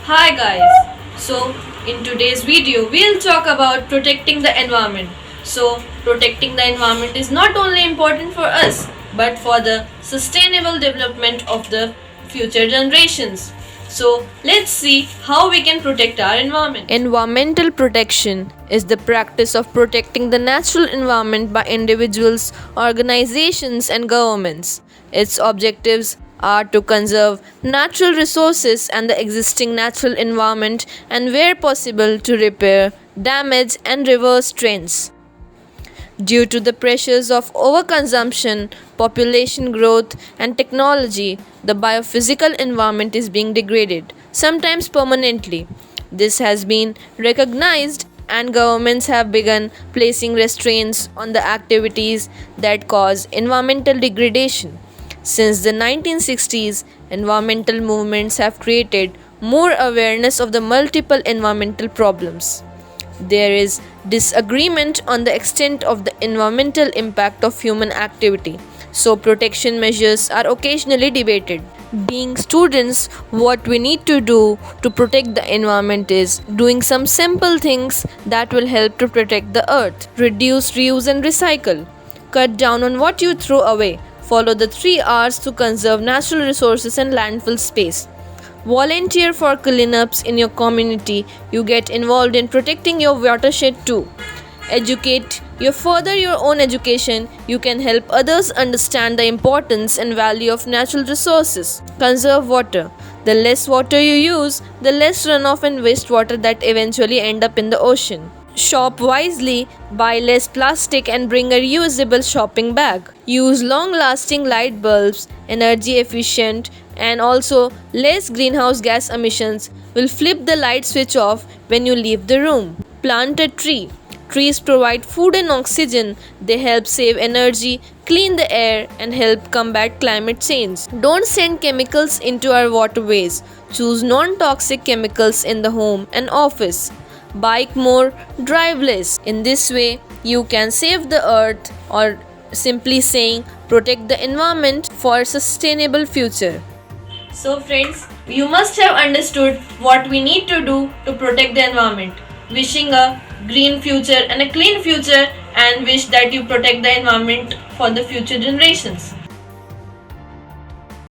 Hi guys. In today's video we'll talk about protecting the environment. Protecting the environment is not only important for us but for the sustainable development of the future generations. Let's see how we can protect our environment. Environmental protection is the practice of protecting the natural environment by individuals, organizations, and governments. Its objectives are to conserve natural resources and the existing natural environment, and where possible to repair damage and reverse trends. Due to the pressures of overconsumption, population growth, and technology, the biophysical environment is being degraded, sometimes permanently. This has been recognized, and governments have begun placing restraints on the activities that cause environmental degradation. Since the 1960s, environmental movements have created more awareness of the multiple environmental problems. There is disagreement on the extent of the environmental impact of human activity, so protection measures are occasionally debated. Being students, what we need to do to protect the environment is doing some simple things that will help to protect the earth. Reduce, reuse, and recycle. Cut down on what you throw away. Follow the 3 R's to conserve natural resources and landfill space. Volunteer for cleanups in your community. You get involved in protecting your watershed too. Educate. You further your own education. You can help others understand the importance and value of natural resources. Conserve water. The less water you use, the less runoff and wastewater that eventually end up in the ocean. Shop wisely, buy less plastic and bring a reusable shopping bag. Use long lasting light bulbs, energy efficient, and also less greenhouse gas emissions. Will flip the light switch off when you leave the room. Plant a tree. Trees provide food and oxygen. They help save energy, clean the air, and help combat climate change. Don't send chemicals into our waterways. Choose non toxic chemicals in the home and office. Bike more, drive less. In this way, you can save the earth, or simply saying, protect the environment for a sustainable future. So, friends, you must have understood what we need to do to protect the environment. Wishing a green future and a clean future, and wish that you protect the environment for the future generations.